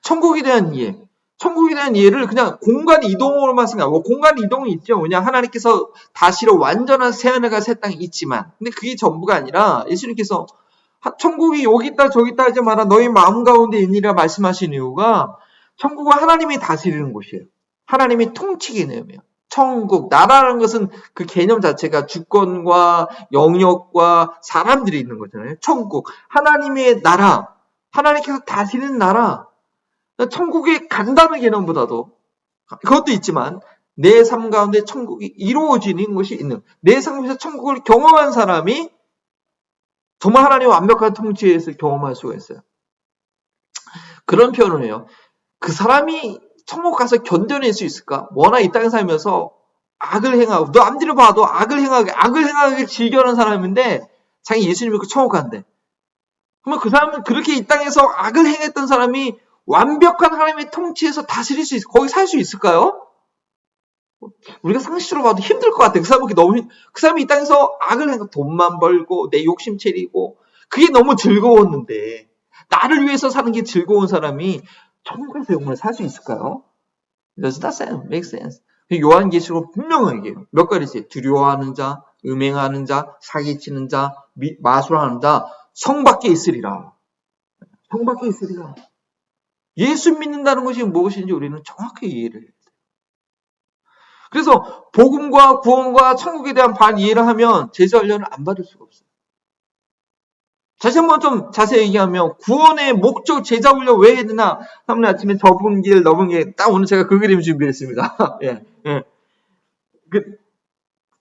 천국에 대한 이해. 천국에 대한 이해를 그냥 공간 이동으로만 생각하고, 공간 이동이 있죠. 그냥 하나님께서 다시로 완전한 새하늘과 새 땅이 있지만, 근데 그게 전부가 아니라 예수님께서 천국이 여기 있다 저기 있다 하지 마라 너희 마음 가운데 있니라 말씀하신 이유가 천국은 하나님이 다스리는 곳이에요. 하나님이 통치기 내용이에요. 천국, 나라라는 것은 그 개념 자체가 주권과 영역과 사람들이 있는 거잖아요. 천국, 하나님의 나라, 하나님께서 다스리는 나라. 천국에 간다는 개념보다도 그것도 있지만 내 삶 가운데 천국이 이루어지는 것이 있는, 내 삶에서 천국을 경험한 사람이 정말 하나님의 완벽한 통치에서 경험할 수가 있어요. 그런 표현을 해요. 그 사람이 천국 가서 견뎌낼 수 있을까? 워낙 이 땅에 살면서 악을 행하고, 남들을 봐도 악을 행하게 즐겨하는 사람인데 자기 예수님 믿고 천국 간대. 그러면 그 사람은 그렇게 이 땅에서 악을 행했던 사람이 완벽한 하나님의 통치에서 다스릴 수 있을까? 거기 살 수 있을까요? 우리가 상식적으로 봐도 힘들 것 같아요. 그 사람이 이 땅에서 악을 행하고 돈만 벌고 내 욕심 채리고 그게 너무 즐거웠는데, 나를 위해서 사는 게 즐거운 사람이 천국에서 영원히 살 수 있을까요? Does that make sense? 요한계시록 분명하게 몇 가지지? 두려워하는 자, 음행하는 자, 사기치는 자, 마술하는 자, 성 밖에 있으리라. 성 밖에 있으리라. 예수 믿는다는 것이 무엇인지 우리는 정확히 이해를 해야 돼요. 그래서 복음과 구원과 천국에 대한 반 이해를 하면 제자 훈련을 안 받을 수가 없어요. 다시 한번 좀 자세히 얘기하면 구원의 목적, 제자 훈련 왜 해야 되나? 하면 아침에 접은 길, 넓은 길, 딱 오늘 제가 그 그림 준비했습니다. 예.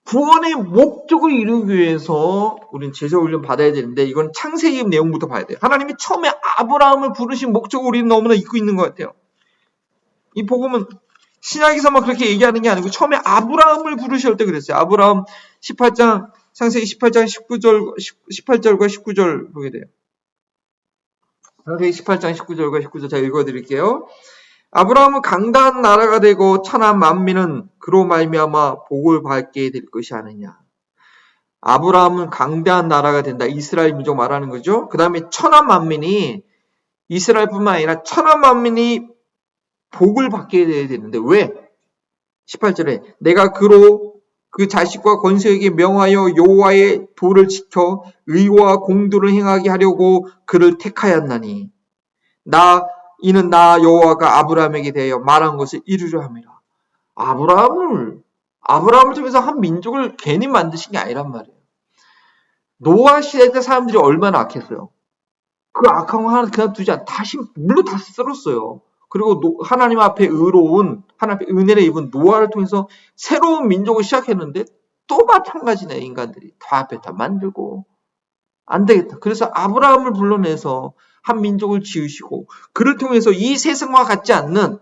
구원의 목적을 이루기 위해서 우리는 제자 훈련 받아야 되는데, 이건 창세기 내용부터 봐야 돼요. 하나님이 처음에 아브라함을 부르신 목적을 우리는 너무나 잊고 있는 것 같아요. 이 복음은 신약에서만 그렇게 얘기하는 게 아니고 처음에 아브라함을 부르실 때 그랬어요. 아브라함 18장, 창세기 18장 18절과 19절 보게 돼요. 창세기 18장 19절과 19절 제가 읽어드릴게요. 아브라함은 강다한 나라가 되고 천한 만민은 그로 말미암아 복을 받게 될 것이 아니냐. 아브라함은 강대한 나라가 된다. 이스라엘 민족 말하는 거죠. 그 다음에 천한 만민이, 이스라엘뿐만 아니라 천한 만민이 복을 받게 돼야 되는데 왜? 18절에 내가 그로 그 자식과 권세에게 명하여 여호와의 도를 지켜 의와 공도를 행하게 하려고 그를 택하였나니 이는 나 여호와가 아브라함에게 대하여 말한 것을 이루려 함이라. 아브라함을 통해서 한 민족을 괜히 만드신 게 아니란 말이에요. 노아 시대 때 사람들이 얼마나 악했어요. 그 악한 거 하나 그냥 두지 않고 물로 다 썰었어요. 그리고 하나님 앞에 하나님 앞에 은혜를 입은 노아를 통해서 새로운 민족을 시작했는데 또 마찬가지네. 인간들이 다 앞에 다 만들고 안 되겠다. 그래서 아브라함을 불러내서 한 민족을 지으시고 그를 통해서 이 세상과 같지 않는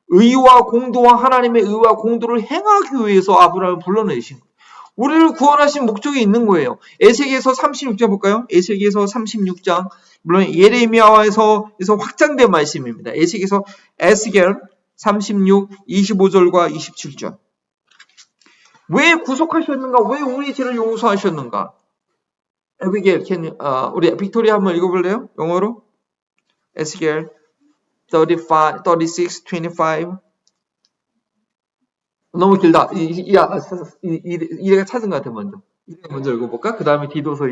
의와 공도와 하나님의 의와 공도를 행하기 위해서 아브라함을 불러내신 거예요. 우리를 구원하신 목적이 있는 거예요. 에스겔서 36장 볼까요? 에스겔서 36장, 물론 예레미야에서 확장된 말씀입니다. 에스겔 36, 25절과 27절. 왜 구속하셨는가? 왜 우리 죄를 용서하셨는가? 에비겔, 우리 빅토리아 한번 읽어볼래요? 영어로? 에스겔 35, 36, 25. 너무 길다. 이래가 찾은 것 같아, 먼저. 이래 먼저 읽어볼까? 그 다음에 디도서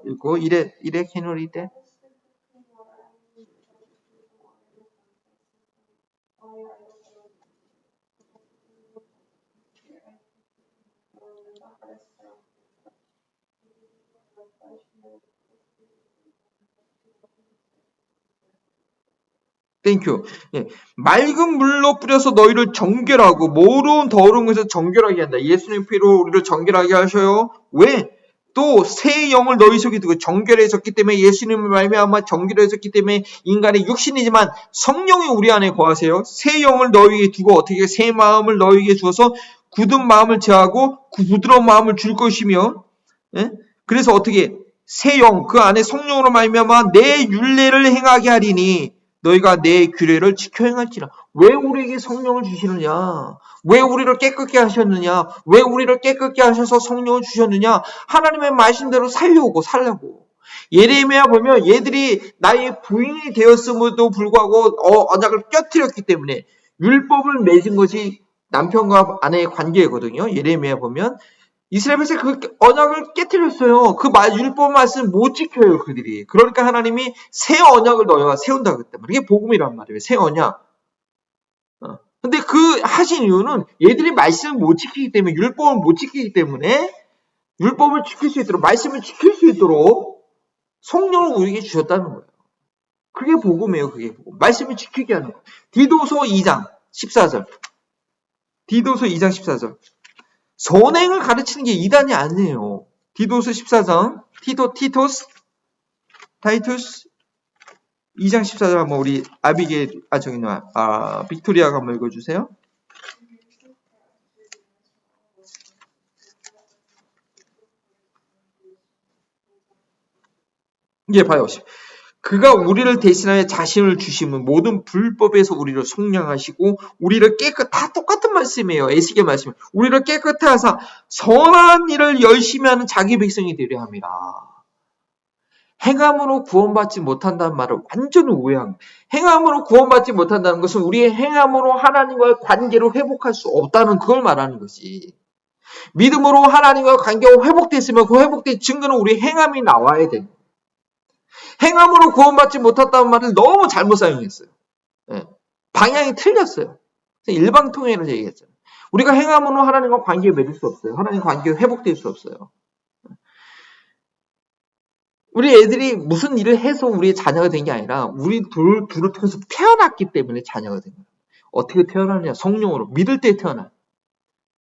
읽고, 이래, 캐놀이 때. 땡큐. 예. 맑은 물로 뿌려서 너희를 정결하고 모르는 더러운 것에서 정결하게 한다. 예수님 피로 우리를 정결하게 하셔요. 왜? 또 새 영을 너희 속에 두고 정결해졌기 때문에, 예수님을 말미암아 정결해졌기 때문에 인간의 육신이지만 성령이 우리 안에 거하세요. 새 영을 너희에게 두고 어떻게 새 마음을 너희에게 주어서 굳은 마음을 제하고 부드러운 마음을 줄 것이며, 예? 그래서 어떻게 새 영, 그 안에 성령으로 말미암아 내 율례를 행하게 하리니 너희가 내 규례를 지켜 행할지라. 왜 우리에게 성령을 주시느냐? 왜 우리를 깨끗게 하셨느냐? 왜 우리를 깨끗게 하셔서 성령을 주셨느냐? 하나님의 말씀대로 살려고. 예레미야 보면 얘들이 나의 부인이 되었음에도 불구하고 언약을 깨트렸기 때문에 율법을 맺은 것이 남편과 아내의 관계거든요. 예레미야 보면 이스라엘 백성이 그 언약을 깨트렸어요. 그 율법 말씀 못 지켜요, 그들이. 그러니까 하나님이 새 언약을 너희가 세운다 그랬단 말이에요. 이게 복음이란 말이에요. 새 언약. 근데 그 하신 이유는 얘들이 말씀을 못 지키기 때문에, 율법을 못 지키기 때문에 율법을 지킬 수 있도록, 말씀을 지킬 수 있도록 성령을 우리에게 주셨다는 거예요. 그게 복음이에요. 그게 복음. 말씀을 지키게 하는 거예요. 디도서 2장 14절. 디도서 2장 14절. 선행을 가르치는 게 이단이 아니에요. 디도서 14장, 타이투스 2장 14절 한번 우리 빅토리아가 한번 읽어주세요. 예, 봐요. 그가 우리를 대신하여 자신을 주심은 모든 불법에서 우리를 속량하시고 우리를 다 똑같은 말씀이에요. 에스겔 말씀. 우리를 깨끗하게 하사 선한 일을 열심히 하는 자기 백성이 되려 함이라. 행함으로 구원받지 못한다는 말을 완전히 오해한 거예요. 행함으로 구원받지 못한다는 것은 우리의 행함으로 하나님과의 관계를 회복할 수 없다는 그걸 말하는 거지. 믿음으로 하나님과 관계가 회복됐으면 그 회복된 증거는 우리의 행함이 나와야 돼요. 행함으로 구원받지 못했다는 말을 너무 잘못 사용했어요. 예. 방향이 틀렸어요. 일방통행을 얘기했잖아요. 우리가 행함으로 하나님과 관계를 맺을 수 없어요. 하나님과 관계가 회복될 수 없어요. 우리 애들이 무슨 일을 해서 우리의 자녀가 된 게 아니라 우리 둘을 통해서 태어났기 때문에 자녀가 된 거예요. 어떻게 태어나느냐? 성령으로. 믿을 때 태어나요.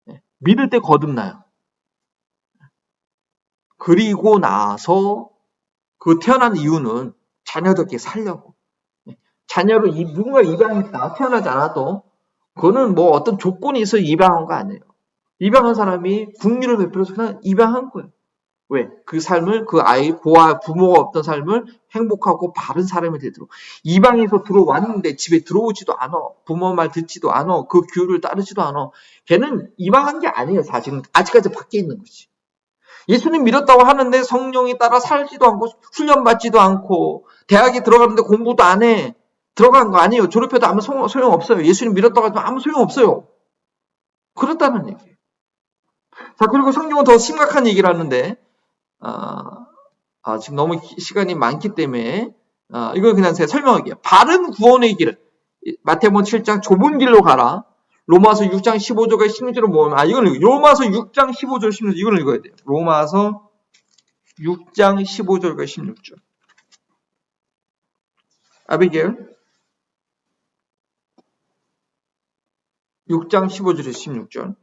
예. 믿을 때 거듭나요. 그리고 나서 그 태어난 이유는 자녀들께 살려고. 자녀를 누군가 입양했다. 태어나지 않아도 그거는 뭐 어떤 조건이 있어 입양한 거 아니에요. 입양한 사람이 국리를 베풀어서 그냥 입양한 거예요. 왜? 그 삶을 그 아이 부모가 없던 삶을 행복하고 바른 사람이 되도록. 입양에서 들어왔는데 집에 들어오지도 않아. 부모 말 듣지도 않아. 그 규율을 따르지도 않아. 걔는 입양한 게 아니에요. 사실은 아직까지 밖에 있는 거지. 예수님 믿었다고 하는데 성령이 따라 살지도 않고 훈련받지도 않고 대학에 들어가는데 공부도 안 해. 들어간 거 아니에요. 졸업해도 아무 소용없어요. 예수님 믿었다고 하지만 아무 소용없어요. 그렇다는 얘기예요. 자, 그리고 성경은 더 심각한 얘기를 하는데 지금 너무 시간이 많기 때문에 이걸 그냥 제가 설명할게요. 바른 구원의 길. 마태복음 7장 좁은 길로 가라. 로마서 6장 15절과 16절을 보면 이건 로마서 6장 15절 16절 이걸 읽어야 돼요. 로마서 6장 15절과 16절. 아비게일 6장 15절에서 16절.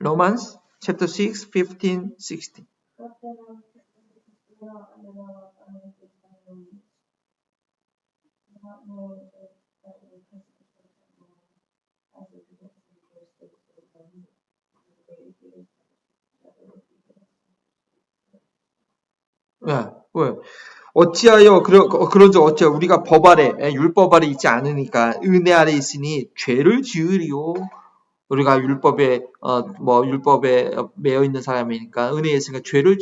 Romans chapter 6, 15, 16. 왜? 어찌하여 그런즉 어찌하여 우리가 법 아래 율법 아래 있지 않으니까 은혜 아래 있으니 죄를 지으리요. 우리가 율법에 매여 있는 사람이니까 은혜에 있으니까 죄를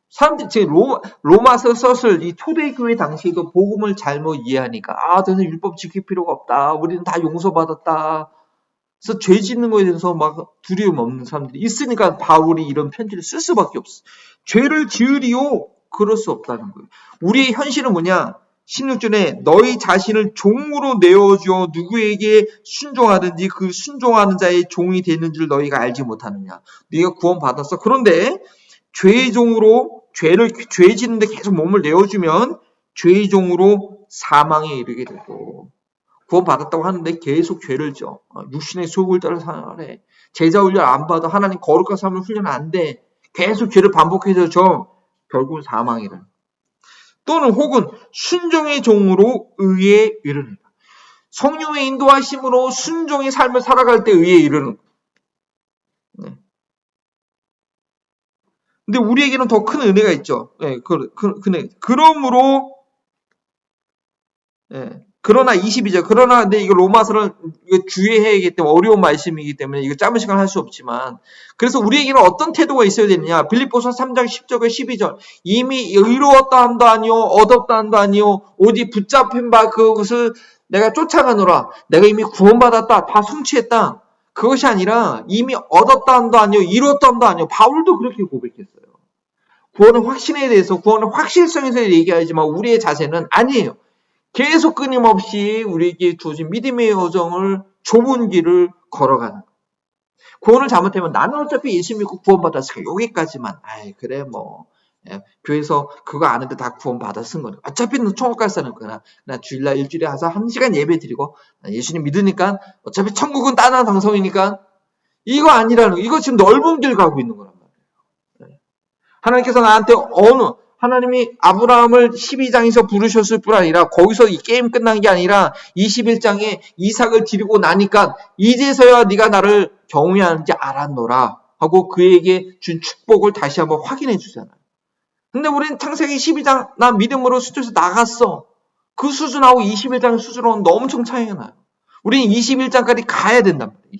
사람들이 지금 로마서 썼을 이 초대교회 당시에도 복음을 잘못 이해하니까 너는 율법 지킬 필요가 없다. 우리는 다 용서받았다. 그래서 죄 짓는 거에 대해서 막 두려움 없는 사람들이 있으니까 바울이 이런 편지를 쓸 수밖에 없어. 죄를 지으리요. 그럴 수 없다는 거예요. 우리의 현실은 뭐냐? 16절에 너희 자신을 종으로 내어주어 누구에게 순종하든지 그 순종하는 자의 종이 되는 줄 너희가 알지 못하느냐. 네가 구원 받았어. 그런데 죄의 종으로 죄 짓는데 계속 몸을 내어주면 죄의 종으로 사망에 이르게 되고 구원 받았다고 하는데 계속 죄를 져. 육신의 속을 따라 살아래. 제자 훈련 안 받아. 하나님 거룩한 삶을 훈련 안 돼. 계속 죄를 반복해서 결국은 사망이라. 또는 혹은 순종의 종으로 의에 이르는다. 성령의 인도하심으로 순종의 삶을 살아갈 때 의에 이르는 거예요. 네. 근데 우리에게는 더 큰 은혜가 있죠. 네, 그러므로 예. 그러나 22절. 그러나 근데 이거 로마서는 이거 주의해야기 때문에 어려운 말씀이기 때문에 이거 짧은 시간 할 수 없지만 그래서 우리에게는 어떤 태도가 있어야 되느냐. 빌립보서 3장 10절과 12절. 이미 의로웠다 함도 아니요 얻었다 함도 아니요 오직 붙잡힌 바 그것을 내가 쫓아가노라. 내가 이미 구원받았다. 다 성취했다. 그것이 아니라 이미 얻었다 함도 아니요 이뤘다 함도 아니요. 바울도 그렇게 고백했어요. 구원의 확신에 대해서 구원의 확실성에서 얘기하지만 우리의 자세는 아니에요. 계속 끊임없이 우리에게 주어진 믿음의 여정을 좁은 길을 걸어가는. 구원을 잘못하면 나는 어차피 예수 믿고 구원받았으니까 여기까지만. 아이 그래 뭐 교회에서 그거 아는데 다 구원받았은 거네. 어차피 너 천국 갈 사는 거나 나 주일날 일주일에 가서 1시간 예배 드리고 예수님 믿으니까 어차피 천국은 따나 당성이니까 이거 아니라는 거. 이거 지금 넓은 길 가고 있는 거란 말이에요. 하나님께서 나한테 하나님이 아브라함을 12장에서 부르셨을 뿐 아니라 거기서 이 게임 끝난 게 아니라 21장에 이삭을 드리고 나니까 이제서야 네가 나를 경외하는지 알았노라 하고 그에게 준 축복을 다시 한번 확인해 주잖아요. 근데 우리는 창세기 12장 나 믿음으로 수준에서 나갔어. 그 수준하고 21장 수준하고는 엄청 차이가 나요. 우리는 21장까지 가야 된단 말이에요.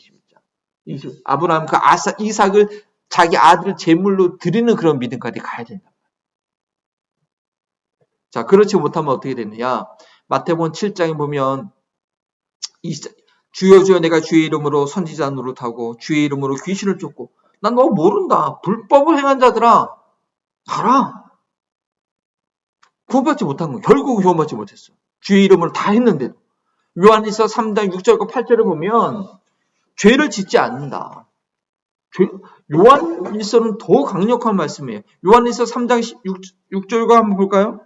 21장. 아브라함 그 이삭을 자기 아들을 제물로 드리는 그런 믿음까지 가야 된다. 자, 그렇지 못하면 어떻게 되느냐? 마태복음 7장에 보면 주여 주여 내가 주의 이름으로 선지자 노릇하고 주의 이름으로 귀신을 쫓고 난 너 모른다. 불법을 행한 자들아 가라. 구원받지 못한 거. 결국 구원받지 못했어. 주의 이름으로 다 했는데도. 요한일서 3장 6절과 8절을 보면 죄를 짓지 않는다. 요한일서는 더 강력한 말씀이에요. 요한일서 3장 6절과 한번 볼까요?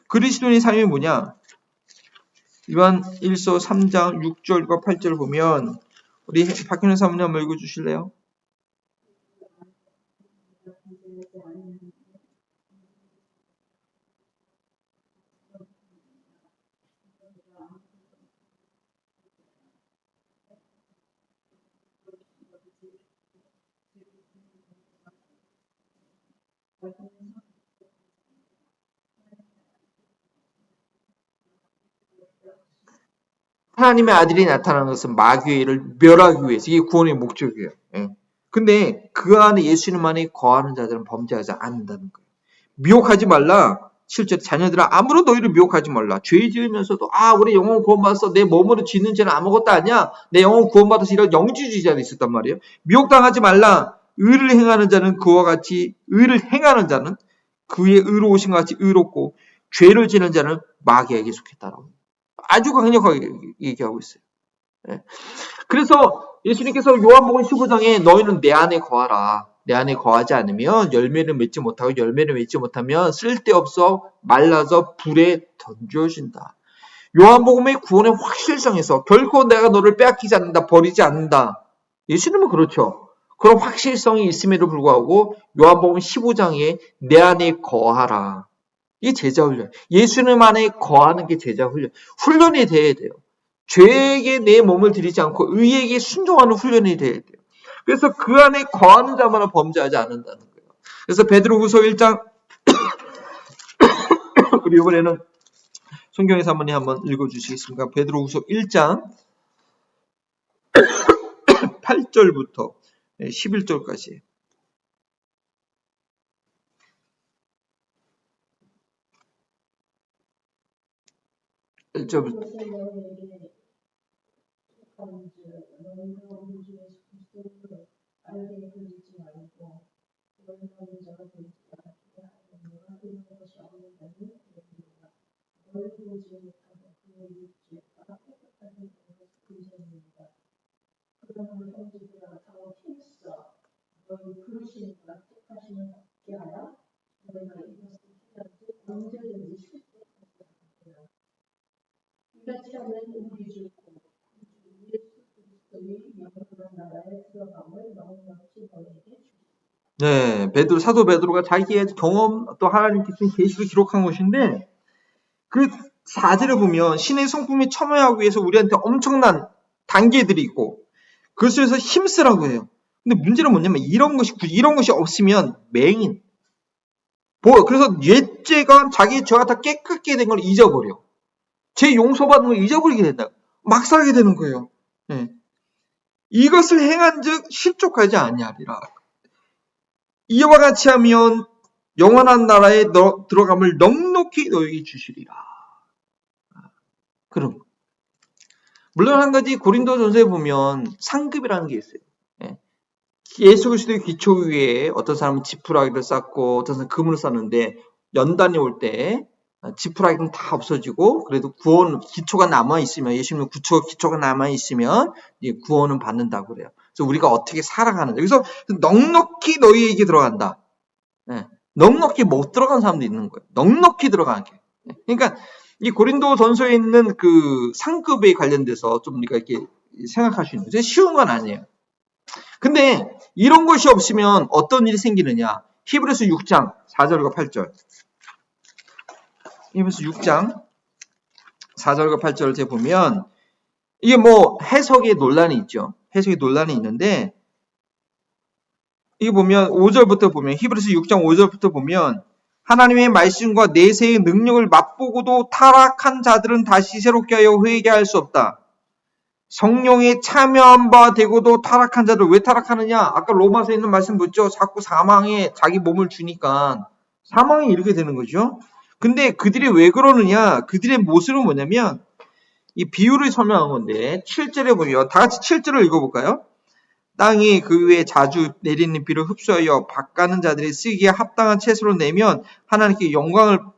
그리스도인의 삶이 뭐냐? 요한일서 3장 6절과 8절을 보면 우리 박현우 사모님 한번 읽어주실래요? 하나님의 아들이 나타나는 것은 마귀를 멸하기 위해서. 이게 구원의 목적이에요. 예. 근데 그 안에 예수님 안에 거하는 자들은 범죄하지 않는다는 거예요. 미혹하지 말라. 실제 자녀들아 아무런 너희를 미혹하지 말라. 죄 지으면서도 우리 영혼 구원받았어. 내 몸으로 짓는 죄는 아무것도 아니야. 내 영혼 구원받아서 이런 영지주의자도 있었단 말이에요. 미혹당하지 말라. 의를 행하는 자는 그와 같이 의를 행하는 자는 그의 의로우신 것 같이 의롭고 죄를 지는 자는 마귀에게 속했다라고. 아주 강력하게 얘기하고 있어요. 네. 그래서 예수님께서 요한복음 15장에 너희는 내 안에 거하라. 내 안에 거하지 않으면 열매를 맺지 못하고 열매를 맺지 못하면 쓸데없어 말라서 불에 던져진다. 요한복음의 구원의 확실성에서 결코 내가 너를 빼앗기지 않는다. 버리지 않는다. 예수님은 그렇죠. 그런 확실성이 있음에도 불구하고 요한복음 15장에 내 안에 거하라. 이게 제자 훈련. 예수님 안에 거하는 게 제자 훈련. 훈련이 돼야 돼요. 죄에게 내 몸을 들이지 않고 의에게 순종하는 훈련이 돼야 돼요. 그래서 그 안에 거하는 자만은 범죄하지 않는다는 거예요. 그래서 베드로후서 1장 우리 이번에는 성경의 사모님 한번 읽어주시겠습니까? 베드로후서 1장 8절부터 11절까지. 1절부터. 네, 사도 베드로가 자기의 경험 또 하나님께 준 계시를 기록한 것인데 그 4절에 보면 신의 성품에 참여하기 위해서 우리한테 엄청난 단계들이 있고 그 속에서 힘쓰라고 해요. 근데 문제는 뭐냐면 이런 것이 없으면 맹인. 그래서 옛죄가 자기 죄가 다 깨끗게 된 걸 잊어버려. 죄 용서받는 걸 잊어버리게 된다. 막 살게 되는 거예요. 네. 이것을 행한즉 실족하지 아니하리라. 이와 같이 하면 영원한 나라에 들어감을 넉넉히 너희에게 주시리라. 그럼 물론 한 가지 고린도전서에 보면 상급이라는 게 있어요. 예수 그리스도의 기초 위에 어떤 사람은 지푸라기를 쌓고 어떤 사람은 금을 쌓는데 연단이 올 때 지푸라기는 다 없어지고 그래도 구원 기초가 남아 있으면 예수님의 기초가 남아 있으면 구원은 받는다고 그래요. 그래서 우리가 어떻게 살아가는지 그래서 넉넉히 너희에게 들어간다. 넉넉히 못 들어간 사람도 있는 거예요. 넉넉히 들어가는 게. 그러니까 이 고린도전서에 있는 그 상급에 관련돼서 좀 우리가 이렇게 생각할 수 있는 거죠. 쉬운 건 아니에요. 근데 이런 것이 없으면 어떤 일이 생기느냐? 히브리서 6장 4절과 8절. 히브리서 6장 4절과 8절을 제 보면 이게 뭐 해석의 논란이 있죠. 해석의 논란이 있는데 이게 보면 5절부터 보면 히브리서 6장 5절부터 보면 하나님의 말씀과 내세의 능력을 맛보고도 타락한 자들은 다시 새롭게 하여 회개할 수 없다. 성령에 참여한 바 되고도 타락한 자들 왜 타락하느냐? 아까 로마서에 있는 말씀 보죠. 자꾸 사망에 자기 몸을 주니까 사망이 이렇게 되는 거죠. 근데 그들이 왜 그러느냐? 그들의 모습은 뭐냐면 이 비유를 설명한 건데 7절에 보면 다 같이 7절을 읽어볼까요? 땅이 그 위에 자주 내리는 비를 흡수하여 밭가는 자들이 쓰기에 합당한 채소를 내면 하나님께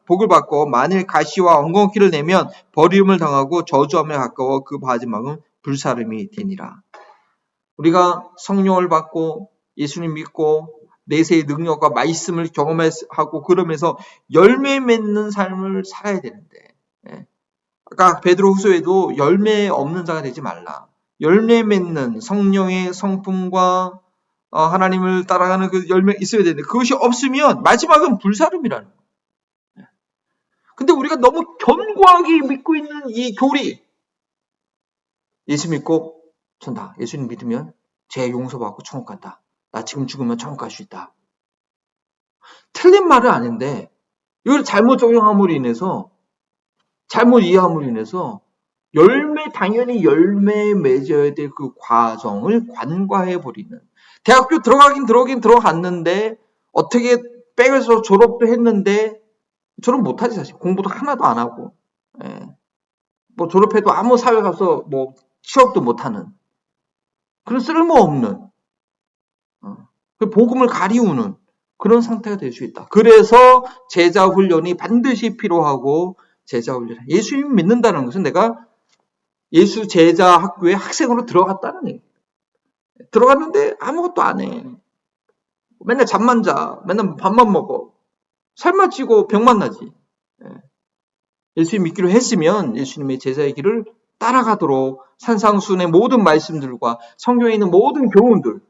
복을 받고 만일 가시와 엉겅퀴를 내면 버림을 당하고 저주함에 가까워 그 마지막은 불사름이 되니라. 우리가 성령을 받고 예수님 믿고 내세의 능력과 말씀을 경험하고 그러면서 열매 맺는 삶을 살아야 되는데 아까 베드로후서에도 열매 없는 자가 되지 말라. 열매 맺는 성령의 성품과 하나님을 따라가는 그 열매 있어야 되는데 그것이 없으면 마지막은 불사름이라는 거예요. 근데 우리가 너무 견고하게 믿고 있는 이 교리 예수 믿고 전다. 예수님 믿으면 죄 용서받고 천국 간다. 나 지금 죽으면 천국 갈 수 있다. 틀린 말은 아닌데 이걸 잘못 적용함으로 인해서 잘못 이해함으로 인해서 당연히 열매 맺어야 될 그 과정을 관과해버리는. 대학교 들어가긴 들어갔는데, 어떻게 백에서 졸업도 했는데, 졸업 못하지, 사실. 공부도 하나도 안 하고. 뭐 졸업해도 아무 사회 가서 뭐 취업도 못하는. 그런 쓸모없는. 복음을 가리우는 그런 상태가 될 수 있다. 그래서 제자 훈련이 반드시 필요하고, 제자 훈련. 예수님 믿는다는 것은 내가 예수 제자 학교에 학생으로 들어갔다는 얘기예요. 들어갔는데 아무것도 안 해. 맨날 잠만 자. 맨날 밥만 먹어. 살만 찌고 병만 나지. 예수님 믿기로 했으면 예수님의 제자의 길을 따라가도록 산상순의 모든 말씀들과 성경에 있는 모든 교훈들을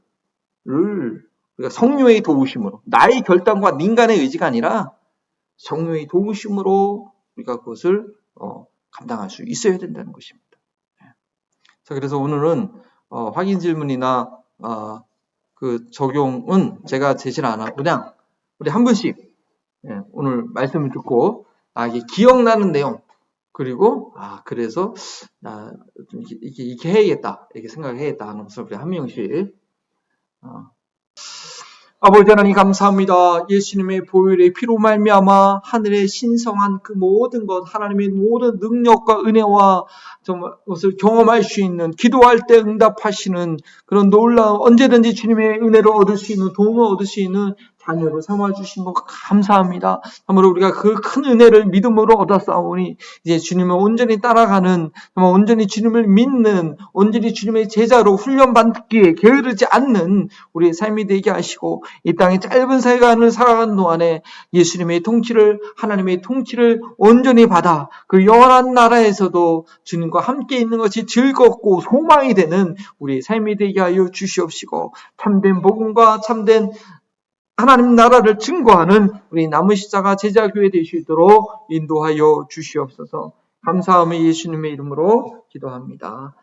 우리가 성령의 도우심으로 나의 결단과 인간의 의지가 아니라 성령의 도우심으로 우리가 그것을 감당할 수 있어야 된다는 것입니다. 자, 그래서 오늘은 확인 질문이나 그 적용은 제가 제시를 안 하고 그냥 우리 한 분씩 오늘 말씀을 듣고 이게 기억나는 내용 그리고 그래서 이렇게 해야겠다 이렇게 생각해야겠다 하는 것을 우리 한 명씩 아버지 하나님 감사합니다. 예수님의 보혈의 피로 말미암아 하늘의 신성한 그 모든 것 하나님의 모든 능력과 은혜와 정말 그것을 경험할 수 있는 기도할 때 응답하시는 그런 놀라운 언제든지 주님의 은혜를 얻을 수 있는 도움을 얻을 수 있는 자녀로 삼아주신 것 감사합니다. 참으로 우리가 그 큰 은혜를 믿음으로 얻었사오니 이제 주님을 온전히 따라가는 정말 온전히 주님을 믿는 온전히 주님의 제자로 훈련받기에 게으르지 않는 우리의 삶이 되게 하시고 이 땅의 짧은 세간을 살아가는 동안에 예수님의 통치를 하나님의 통치를 온전히 받아 그 영원한 나라에서도 주님과 함께 있는 것이 즐겁고 소망이 되는 우리의 삶이 되게 하여 주시옵시고 참된 복음과 참된 하나님 나라를 증거하는 우리 남은 십자가 제자교회 되시도록 인도하여 주시옵소서. 감사함이 예수님의 이름으로 기도합니다.